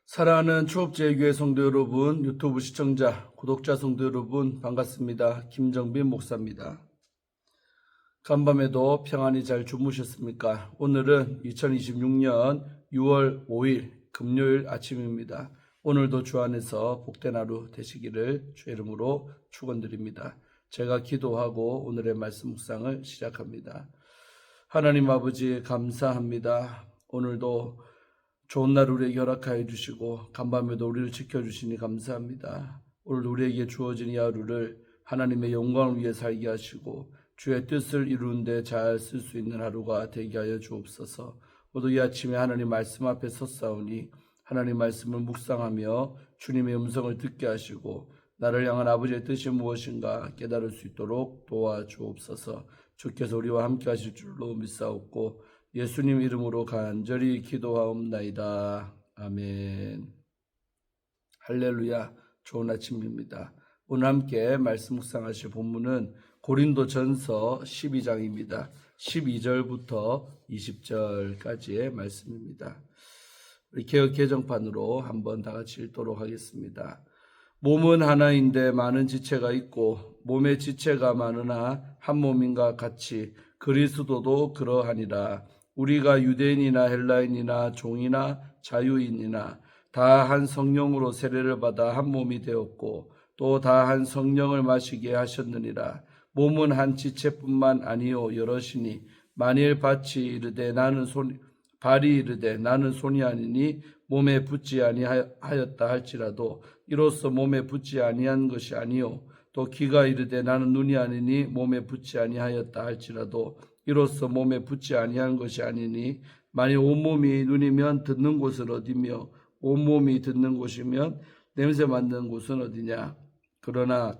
사랑하는 초업제교회 성도 여러분, 유튜브 시청자, 구독자 성도 여러분 반갑습니다. 김정빈 목사입니다. 간밤에도 평안히 잘 주무셨습니까? 오늘은 2026년 6월 5일 금요일 아침입니다. 오늘도 주 안에서 복된 하루 되시기를 주의 이름으로 축원드립니다. 제가 기도하고 오늘의 말씀 묵상을 시작합니다. 하나님 아버지 감사합니다. 오늘도 좋은 날 우리에게 허락하여 주시고 간밤에도 우리를 지켜주시니 감사합니다. 오늘 우리에게 주어진 이 하루를 하나님의 영광을 위해 살게 하시고 주의 뜻을 이루는 데 잘 쓸 수 있는 하루가 되게 하여 주옵소서. 모두 이 아침에 하나님 말씀 앞에 섰사오니 하나님 말씀을 묵상하며 주님의 음성을 듣게 하시고 나를 향한 아버지의 뜻이 무엇인가 깨달을 수 있도록 도와주옵소서. 주께서 우리와 함께 하실 줄로 믿사옵고 예수님 이름으로 간절히 기도하옵나이다. 아멘. 할렐루야. 좋은 아침입니다. 오늘 함께 말씀 묵상하실 본문은 고린도전서 12장입니다. 12절부터 20절까지의 말씀입니다. 우리 개역 개정판으로 한번 다 같이 읽도록 하겠습니다. 몸은 하나인데 많은 지체가 있고 몸의 지체가 많으나 한 몸인가 같이 그리스도도 그러하니라. 우리가 유대인이나 헬라인이나 종이나 자유인이나 다 한 성령으로 세례를 받아 한 몸이 되었고 또 다 한 성령을 마시게 하셨느니라. 몸은 한 지체뿐만 아니요 여럿이니 만일 발이 이르되 나는 손이 아니니 몸에 붙지 아니하였다 할지라도 이로써 몸에 붙지 아니한 것이 아니요 또 귀가 이르되 나는 눈이 아니니 몸에 붙지 아니하였다 할지라도 이로써 몸에 붙지 아니한 것이 아니니 만일 온몸이 눈이면 듣는 곳은 어디며 온몸이 듣는 곳이면 냄새 맡는 곳은 어디냐. 그러나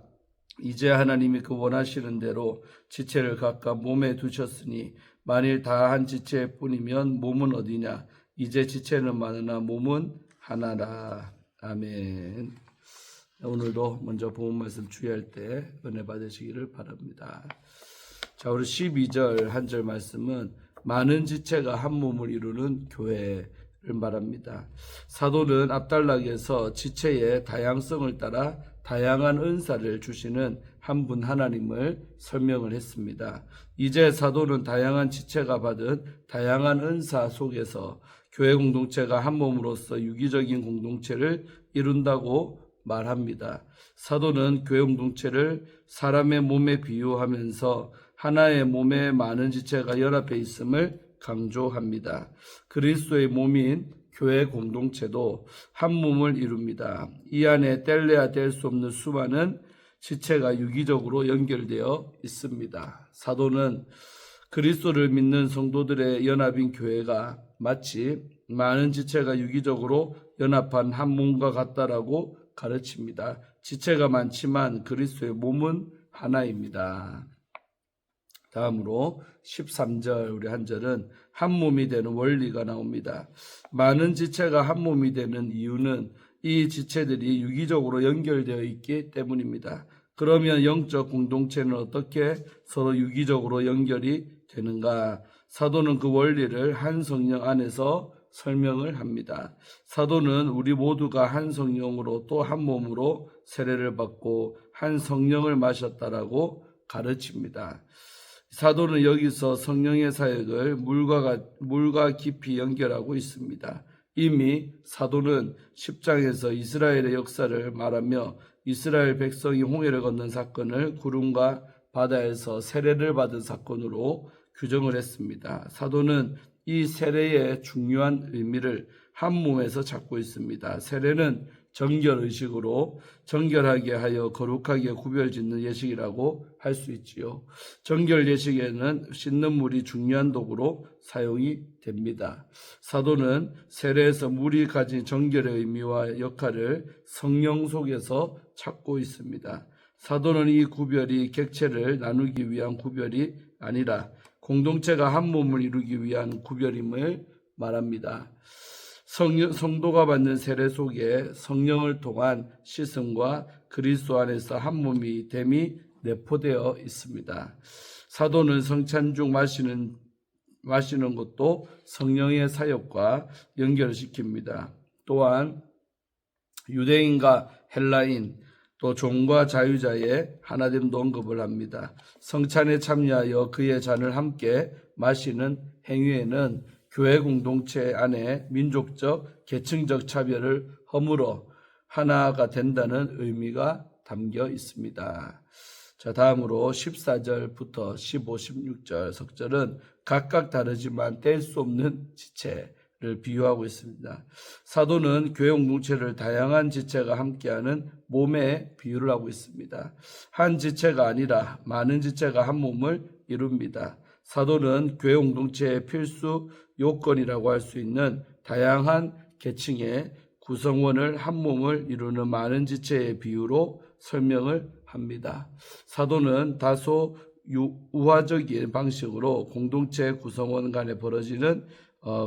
이제 하나님이 그 원하시는 대로 지체를 각각 몸에 두셨으니 만일 다 한 지체뿐이면 몸은 어디냐. 이제 지체는 많으나 몸은 하나라. 아멘. 오늘도 먼저 본문 말씀 주의할 때 은혜 받으시기를 바랍니다. 자, 우리 12절 한 절 말씀은 많은 지체가 한 몸을 이루는 교회를 말합니다. 사도는 앞단락에서 지체의 다양성을 따라 다양한 은사를 주시는 한 분 하나님을 설명을 했습니다. 이제 사도는 다양한 지체가 받은 다양한 은사 속에서 교회 공동체가 한 몸으로서 유기적인 공동체를 이룬다고 말합니다. 사도는 교회 공동체를 사람의 몸에 비유하면서 하나의 몸에 많은 지체가 연합해 있음을 강조합니다. 그리스도의 몸인 교회 공동체도 한 몸을 이룹니다. 이 안에 뗄래야 뗄 수 없는 수많은 지체가 유기적으로 연결되어 있습니다. 사도는 그리스도를 믿는 성도들의 연합인 교회가 마치 많은 지체가 유기적으로 연합한 한 몸과 같다라고 가르칩니다. 지체가 많지만 그리스도의 몸은 하나입니다. 다음으로 13절 우리 한 절은 한 몸이 되는 원리가 나옵니다. 많은 지체가 한 몸이 되는 이유는 이 지체들이 유기적으로 연결되어 있기 때문입니다. 그러면 영적 공동체는 어떻게 서로 유기적으로 연결이 되는가? 사도는 그 원리를 한 성령 안에서 설명을 합니다. 사도는 우리 모두가 한 성령으로 또 한 몸으로 세례를 받고 한 성령을 마셨다라고 가르칩니다. 사도는 여기서 성령의 사역을 물과 깊이 연결하고 있습니다. 이미 사도는 10장에서 이스라엘의 역사를 말하며 이스라엘 백성이 홍해를 건넌 사건을 구름과 바다에서 세례를 받은 사건으로 규정을 했습니다. 사도는 이 세례의 중요한 의미를 한 몸에서 찾고 있습니다. 세례는 정결의식으로 정결하게 하여 거룩하게 구별짓는 예식이라고 할 수 있지요. 정결 예식에는 씻는 물이 중요한 도구로 사용이 됩니다. 사도는 세례에서 물이 가진 정결의 의미와 역할을 성령 속에서 찾고 있습니다. 사도는 이 구별이 객체를 나누기 위한 구별이 아니라 공동체가 한 몸을 이루기 위한 구별임을 말합니다. 성도가 받는 세례 속에 성령을 통한 씻음과 그리스도 안에서 한 몸이 됨이 내포되어 있습니다. 사도는 성찬 중 마시는 것도 성령의 사역과 연결시킵니다. 또한 유대인과 헬라인, 또 종과 자유자의 하나됨도 언급을 합니다. 성찬에 참여하여 그의 잔을 함께 마시는 행위에는 교회 공동체 안에 민족적, 계층적 차별을 허물어 하나가 된다는 의미가 담겨 있습니다. 자, 다음으로 14절부터 15, 16절 석절은 각각 다르지만 뗄 수 없는 지체를 비유하고 있습니다. 사도는 교회 공동체를 다양한 지체가 함께하는 몸에 비유를 하고 있습니다. 한 지체가 아니라 많은 지체가 한 몸을 이룹니다. 사도는 교회 공동체의 필수 요건이라고 할 수 있는 다양한 계층의 구성원을 한 몸을 이루는 많은 지체의 비유로 설명을 합니다. 사도는 다소 우화적인 방식으로 공동체 구성원 간에 벌어지는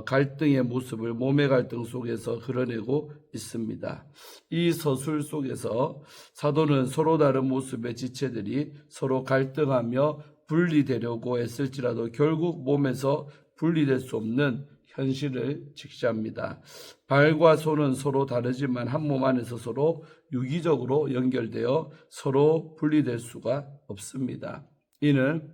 갈등의 모습을 몸의 갈등 속에서 그려내고 있습니다. 이 서술 속에서 사도는 서로 다른 모습의 지체들이 서로 갈등하며 분리되려고 애쓸지라도 결국 몸에서 분리될 수 없는 현실을 직시합니다. 발과 손은 서로 다르지만 한 몸 안에서 서로 유기적으로 연결되어 서로 분리될 수가 없습니다. 이는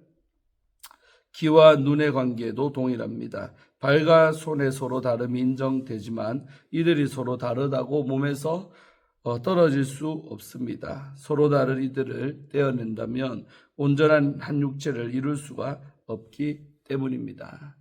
귀와 눈의 관계도 동일합니다. 발과 손의 서로 다름이 인정되지만 이들이 서로 다르다고 몸에서 떨어질 수 없습니다. 서로 다른 이들을 떼어낸다면 온전한 한 육체를 이룰 수가 없기 때문입니다.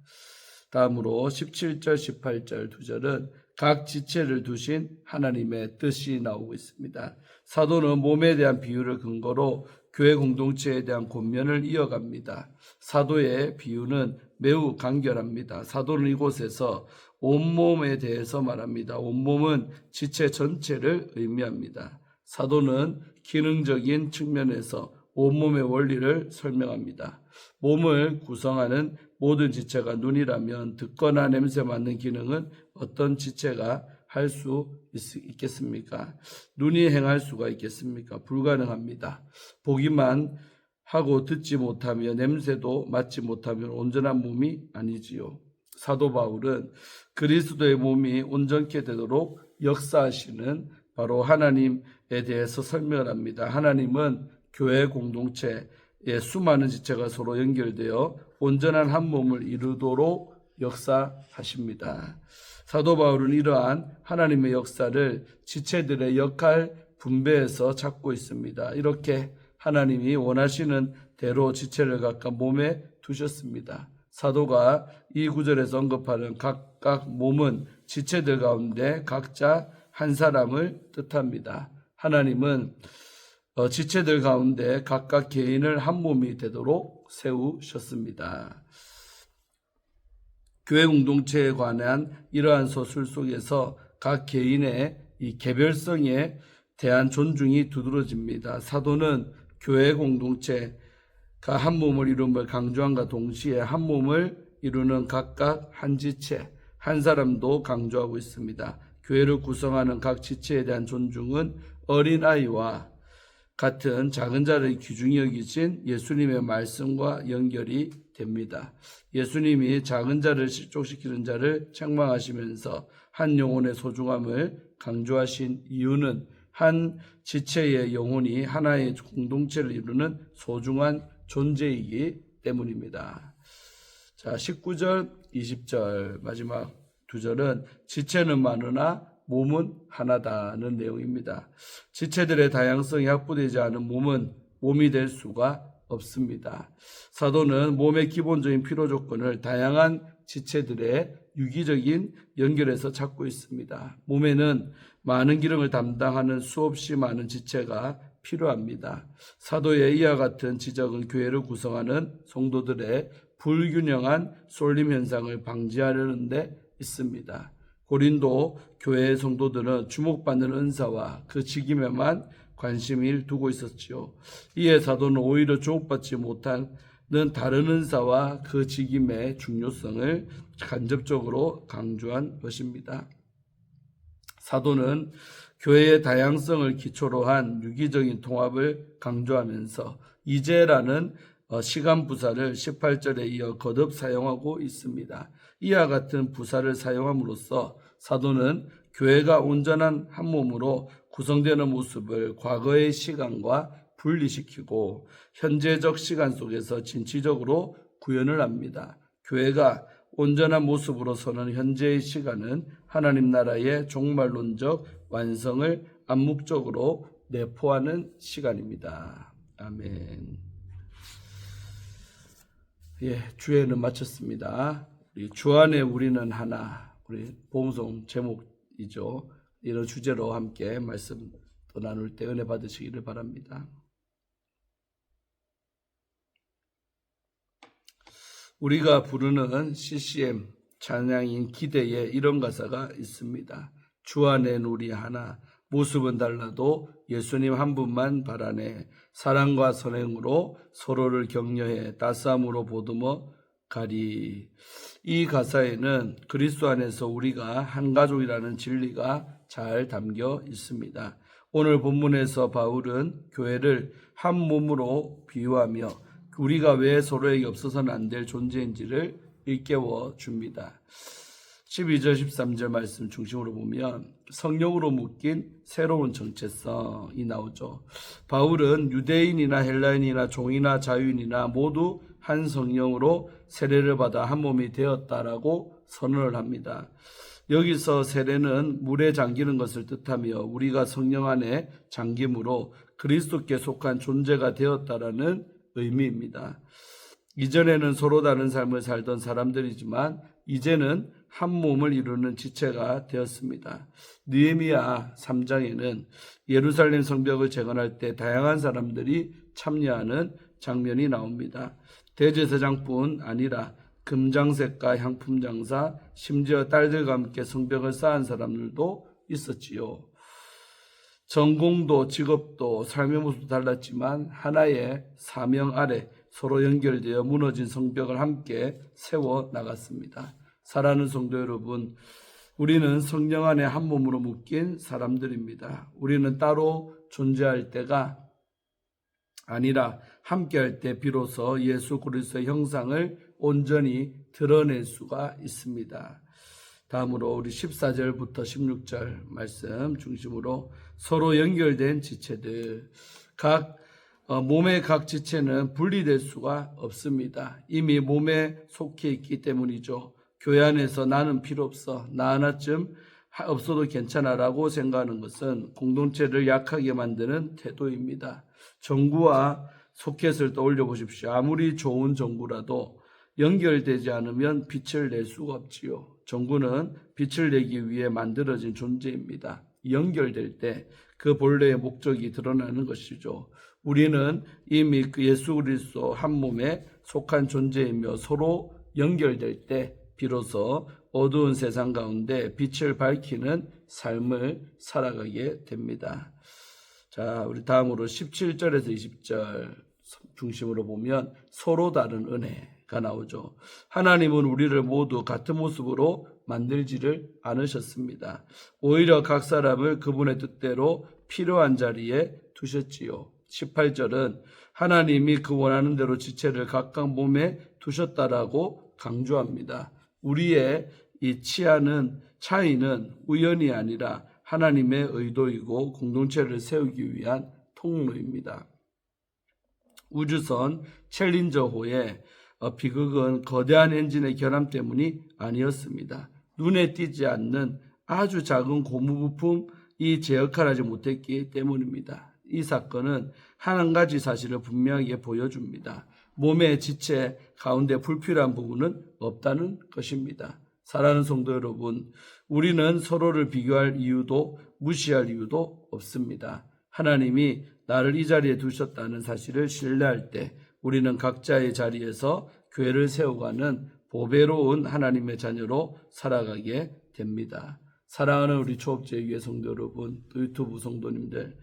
다음으로 17절, 18절 두 절은 각 지체를 두신 하나님의 뜻이 나오고 있습니다. 사도는 몸에 대한 비유를 근거로 교회 공동체에 대한 권면을 이어갑니다. 사도의 비유는 매우 간결합니다. 사도는 이곳에서 온몸에 대해서 말합니다. 온몸은 지체 전체를 의미합니다. 사도는 기능적인 측면에서 온몸의 원리를 설명합니다. 몸을 구성하는 모든 지체가 눈이라면 듣거나 냄새 맡는 기능은 어떤 지체가 할 수 있겠습니까? 눈이 행할 수가 있겠습니까? 불가능합니다. 보기만 하고 듣지 못하며 냄새도 맡지 못하면 온전한 몸이 아니지요. 사도 바울은 그리스도의 몸이 온전케 되도록 역사하시는 바로 하나님에 대해서 설명을 합니다. 하나님은 교회 공동체의 수많은 지체가 서로 연결되어 온전한 한 몸을 이루도록 역사하십니다. 사도 바울은 이러한 하나님의 역사를 지체들의 역할 분배에서 찾고 있습니다. 이렇게 하나님이 원하시는 대로 지체를 각각 몸에 두셨습니다. 사도가 이 구절에서 언급하는 각각 몸은 지체들 가운데 각자 한 사람을 뜻합니다. 하나님은 지체들 가운데 각각 개인을 한 몸이 되도록 세우셨습니다. 교회 공동체에 관한 이러한 서술 속에서 각 개인의 이 개별성에 대한 존중이 두드러집니다. 사도는 교회 공동체가 한 몸을 이룸을 강조함과 동시에 한 몸을 이루는 각각 한 지체, 한 사람도 강조하고 있습니다. 교회를 구성하는 각 지체에 대한 존중은 어린아이와 같은 작은 자를 귀중히 여기신 예수님의 말씀과 연결이 됩니다. 예수님이 작은 자를 실족시키는 자를 책망하시면서 한 영혼의 소중함을 강조하신 이유는 한 지체의 영혼이 하나의 공동체를 이루는 소중한 존재이기 때문입니다. 자, 19절, 20절 마지막 두 절은 지체는 많으나 몸은 하나다는 내용입니다. 지체들의 다양성이 확보되지 않은 몸은 몸이 될 수가 없습니다. 사도는 몸의 기본적인 필요 조건을 다양한 지체들의 유기적인 연결에서 찾고 있습니다. 몸에는 많은 기능을 담당하는 수없이 많은 지체가 필요합니다. 사도의 이와 같은 지적은 교회를 구성하는 성도들의 불균형한 쏠림 현상을 방지하려는 데 있습니다. 고린도 교회의 성도들은 주목받는 은사와 그 직임에만 관심을 두고 있었지요. 이에 사도는 오히려 주목받지 못하는 다른 은사와 그 직임의 중요성을 간접적으로 강조한 것입니다. 사도는 교회의 다양성을 기초로 한 유기적인 통합을 강조하면서 이제라는 시간 부사를 18절에 이어 거듭 사용하고 있습니다. 이와 같은 부사를 사용함으로써 사도는 교회가 온전한 한 몸으로 구성되는 모습을 과거의 시간과 분리시키고 현재적 시간 속에서 진취적으로 구현을 합니다. 교회가 온전한 모습으로 서는 현재의 시간은 하나님 나라의 종말론적 완성을 암묵적으로 내포하는 시간입니다. 아멘. 주에는 마쳤습니다. 주 안에 우리는 하나, 우리 복음송 제목이죠. 이런 주제로 함께 말씀 또 나눌 때 은혜 받으시기를 바랍니다. 우리가 부르는 CCM 찬양인 기대에 이런 가사가 있습니다. 주 안엔 우리 하나, 모습은 달라도 예수님 한 분만 바라네. 사랑과 선행으로 서로를 격려해 따스함으로 보듬어 가리. 이 가사에는 그리스도 안에서 우리가 한 가족이라는 진리가 잘 담겨 있습니다. 오늘 본문에서 바울은 교회를 한 몸으로 비유하며 우리가 왜 서로에게 없어서는 안 될 존재인지를 일깨워 줍니다. 12절 13절 말씀 중심으로 보면 성령으로 묶인 새로운 정체성이 나오죠. 바울은 유대인이나 헬라인이나 종이나 자유인이나 모두 한 성령으로 세례를 받아 한 몸이 되었다라고 선언을 합니다. 여기서 세례는 물에 잠기는 것을 뜻하며 우리가 성령 안에 잠김으로 그리스도께 속한 존재가 되었다라는 의미입니다. 이전에는 서로 다른 삶을 살던 사람들이지만 이제는 한 몸을 이루는 지체가 되었습니다. 느헤미야 3장에는 예루살렘 성벽을 재건할 때 다양한 사람들이 참여하는 장면이 나옵니다. 대제사장뿐 아니라 금장색과 향품장사, 심지어 딸들과 함께 성벽을 쌓은 사람들도 있었지요. 전공도 직업도 삶의 모습도 달랐지만 하나의 사명 아래 서로 연결되어 무너진 성벽을 함께 세워 나갔습니다. 사랑하는 성도 여러분, 우리는 성령 안에 한 몸으로 묶인 사람들입니다. 우리는 따로 존재할 때가 아니라 함께할 때 비로소 예수 그리스도의 형상을 온전히 드러낼 수가 있습니다. 다음으로 우리 14절부터 16절 말씀 중심으로 서로 연결된 지체들, 몸의 각 지체는 분리될 수가 없습니다. 이미 몸에 속해 있기 때문이죠. 교회 안에서 나는 필요 없어, 나 하나쯤 없어도 괜찮아라고 생각하는 것은 공동체를 약하게 만드는 태도입니다. 정구와 소켓을 떠올려 보십시오. 아무리 좋은 정구라도 연결되지 않으면 빛을 낼 수가 없지요. 정구는 빛을 내기 위해 만들어진 존재입니다. 연결될 때 그 본래의 목적이 드러나는 것이죠. 우리는 이미 그 예수 그리스도 한 몸에 속한 존재이며 서로 연결될 때 비로소 어두운 세상 가운데 빛을 밝히는 삶을 살아가게 됩니다. 자, 우리 다음으로 17절에서 20절 중심으로 보면 서로 다른 은혜가 나오죠. 하나님은 우리를 모두 같은 모습으로 만들지를 않으셨습니다. 오히려 각 사람을 그분의 뜻대로 필요한 자리에 두셨지요. 18절은 하나님이 그 원하는 대로 지체를 각각 몸에 두셨다라고 강조합니다. 우리의 이 차이는 우연이 아니라 하나님의 의도이고 공동체를 세우기 위한 통로입니다. 우주선 챌린저호의 비극은 거대한 엔진의 결함 때문이 아니었습니다. 눈에 띄지 않는 아주 작은 고무부품이 제 역할을 하지 못했기 때문입니다. 이 사건은 한 가지 사실을 분명하게 보여줍니다. 몸의 지체 가운데 불필요한 부분은 없다는 것입니다. 사랑하는 성도 여러분, 우리는 서로를 비교할 이유도 무시할 이유도 없습니다. 하나님이 나를 이 자리에 두셨다는 사실을 신뢰할 때 우리는 각자의 자리에서 교회를 세워가는 보배로운 하나님의 자녀로 살아가게 됩니다. 사랑하는 우리 초업제교회 성도 여러분, 또 유튜브 성도님들,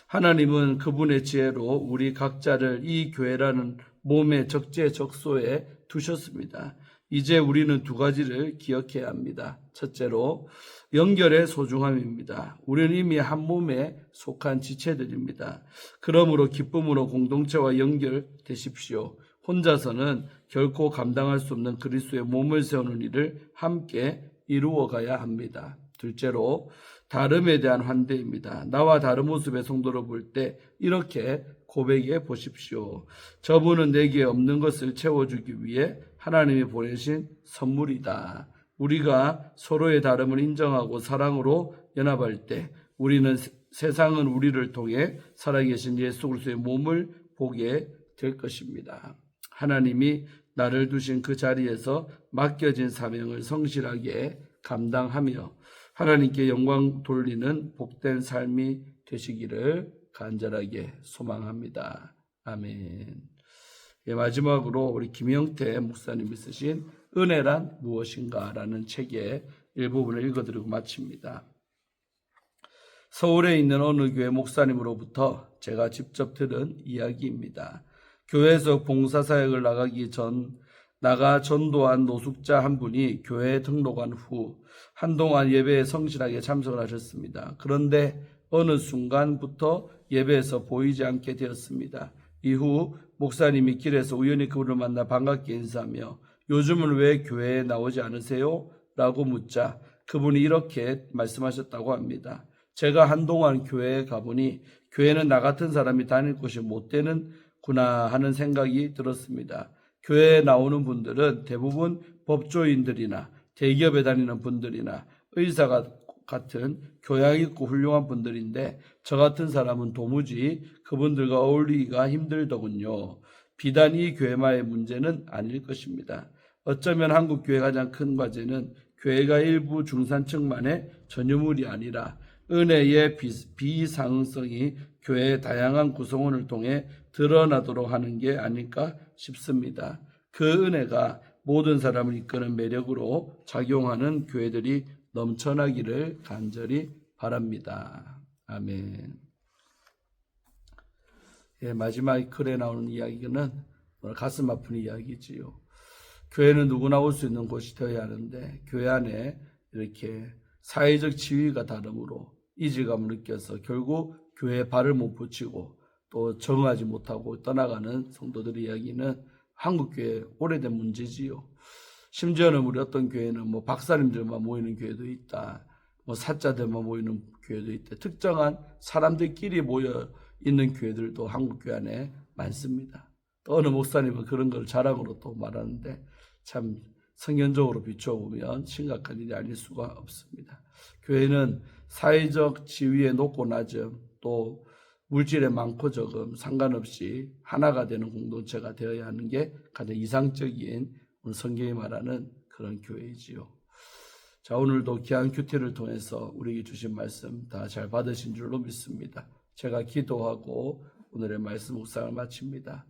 하나님은 그분의 지혜로 우리 각자를 이 교회라는 몸의 적재적소에 두셨습니다. 이제 우리는 두 가지를 기억해야 합니다. 첫째로 연결의 소중함입니다. 우리는 이미 한 몸에 속한 지체들입니다. 그러므로 기쁨으로 공동체와 연결되십시오. 혼자서는 결코 감당할 수 없는 그리스도의 몸을 세우는 일을 함께 이루어가야 합니다. 둘째로 다름에 대한 환대입니다. 나와 다른 모습의 성도를 볼 때 이렇게 고백해 보십시오. 저분은 내게 없는 것을 채워주기 위해 하나님이 보내신 선물이다. 우리가 서로의 다름을 인정하고 사랑으로 연합할 때 우리는 세상은 우리를 통해 살아계신 예수 그리스도의 몸을 보게 될 것입니다. 하나님이 나를 두신 그 자리에서 맡겨진 사명을 성실하게 감당하며 하나님께 영광 돌리는 복된 삶이 되시기를 간절하게 소망합니다. 아멘. 마지막으로 우리 김영태 목사님이 쓰신 은혜란 무엇인가 라는 책의 일부분을 읽어드리고 마칩니다. 서울에 있는 어느 교회 목사님으로부터 제가 직접 들은 이야기입니다. 교회에서 봉사사역을 나가기 전 나가 전도한 노숙자 한 분이 교회에 등록한 후 한동안 예배에 성실하게 참석을 하셨습니다. 그런데 어느 순간부터 예배에서 보이지 않게 되었습니다. 이후 목사님이 길에서 우연히 그분을 만나 반갑게 인사하며 요즘은 왜 교회에 나오지 않으세요? 라고 묻자 그분이 이렇게 말씀하셨다고 합니다. 제가 한동안 교회에 가보니 교회는 나 같은 사람이 다닐 곳이 못 되는구나 하는 생각이 들었습니다. 교회에 나오는 분들은 대부분 법조인들이나 대기업에 다니는 분들이나 의사가 같은 교양 있고 훌륭한 분들인데 저 같은 사람은 도무지 그분들과 어울리기가 힘들더군요. 비단 이 교회만의 문제는 아닐 것입니다. 어쩌면 한국 교회의 가장 큰 과제는 교회가 일부 중산층만의 전유물이 아니라 은혜의 비상성이 교회의 다양한 구성원을 통해 드러나도록 하는 게 아닐까 싶습니다. 그 은혜가 모든 사람을 이끄는 매력으로 작용하는 교회들이 넘쳐나기를 간절히 바랍니다. 아멘. 마지막 글에 나오는 이야기는 가슴 아픈 이야기지요. 교회는 누구나 올 수 있는 곳이 되어야 하는데 교회 안에 이렇게 사회적 지위가 다름으로 이질감을 느껴서 결국 교회에 발을 못 붙이고 또 정하지 못하고 떠나가는 성도들의 이야기는 한국교회의 오래된 문제지요. 심지어는 우리 어떤 교회는 박사님들만 모이는 교회도 있다. 사자들만 모이는 교회도 있다. 특정한 사람들끼리 모여 있는 교회들도 한국교회 안에 많습니다. 또 어느 목사님은 그런 걸 자랑으로 또 말하는데 참 성경적으로 비춰보면 심각한 일이 아닐 수가 없습니다. 교회는 사회적 지위의 높고 낮음 또 물질의 많고 적음 상관없이 하나가 되는 공동체가 되어야 하는 게 가장 이상적인 오늘 성경이 말하는 그런 교회이지요. 자, 오늘도 귀한 큐티를 통해서 우리에게 주신 말씀 다 잘 받으신 줄로 믿습니다. 제가 기도하고 오늘의 말씀 묵상을 마칩니다.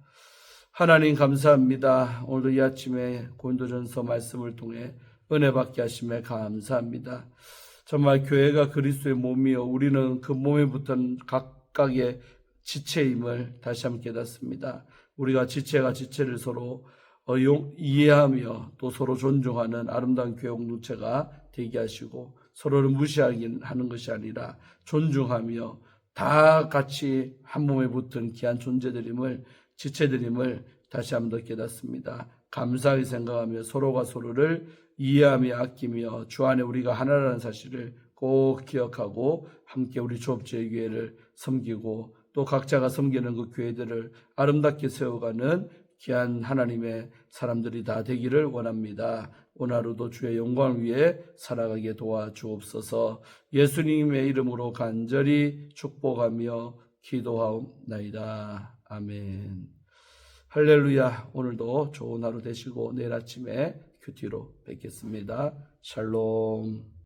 하나님 감사합니다. 오늘도 이 아침에 고린도전서 말씀을 통해 은혜 받게 하심에 감사합니다. 정말 교회가 그리스도의 몸이요 우리는 그 몸에 붙은 각각의 지체임을 다시 한번 깨닫습니다. 우리가 지체가 지체를 서로 이해하며 또 서로 존중하는 아름다운 교회 공동체가 되게 하시고 서로를 무시하는 것이 아니라 존중하며 다 같이 한 몸에 붙은 귀한 존재들임을 지체들임을 다시 한번 더 깨닫습니다. 감사하게 생각하며 서로가 서로를 이해하며 아끼며 주 안에 우리가 하나라는 사실을 꼭 기억하고 함께 우리 조업제의 교회를 섬기고 또 각자가 섬기는 그 교회들을 아름답게 세워가는 귀한 하나님의 사람들이 다 되기를 원합니다. 오늘 하루도 주의 영광을 위해 살아가게 도와주옵소서. 예수님의 이름으로 간절히 축복하며 기도하옵나이다. 아멘. 할렐루야. 오늘도 좋은 하루 되시고 내일 아침에 큐티로 뵙겠습니다. 샬롬.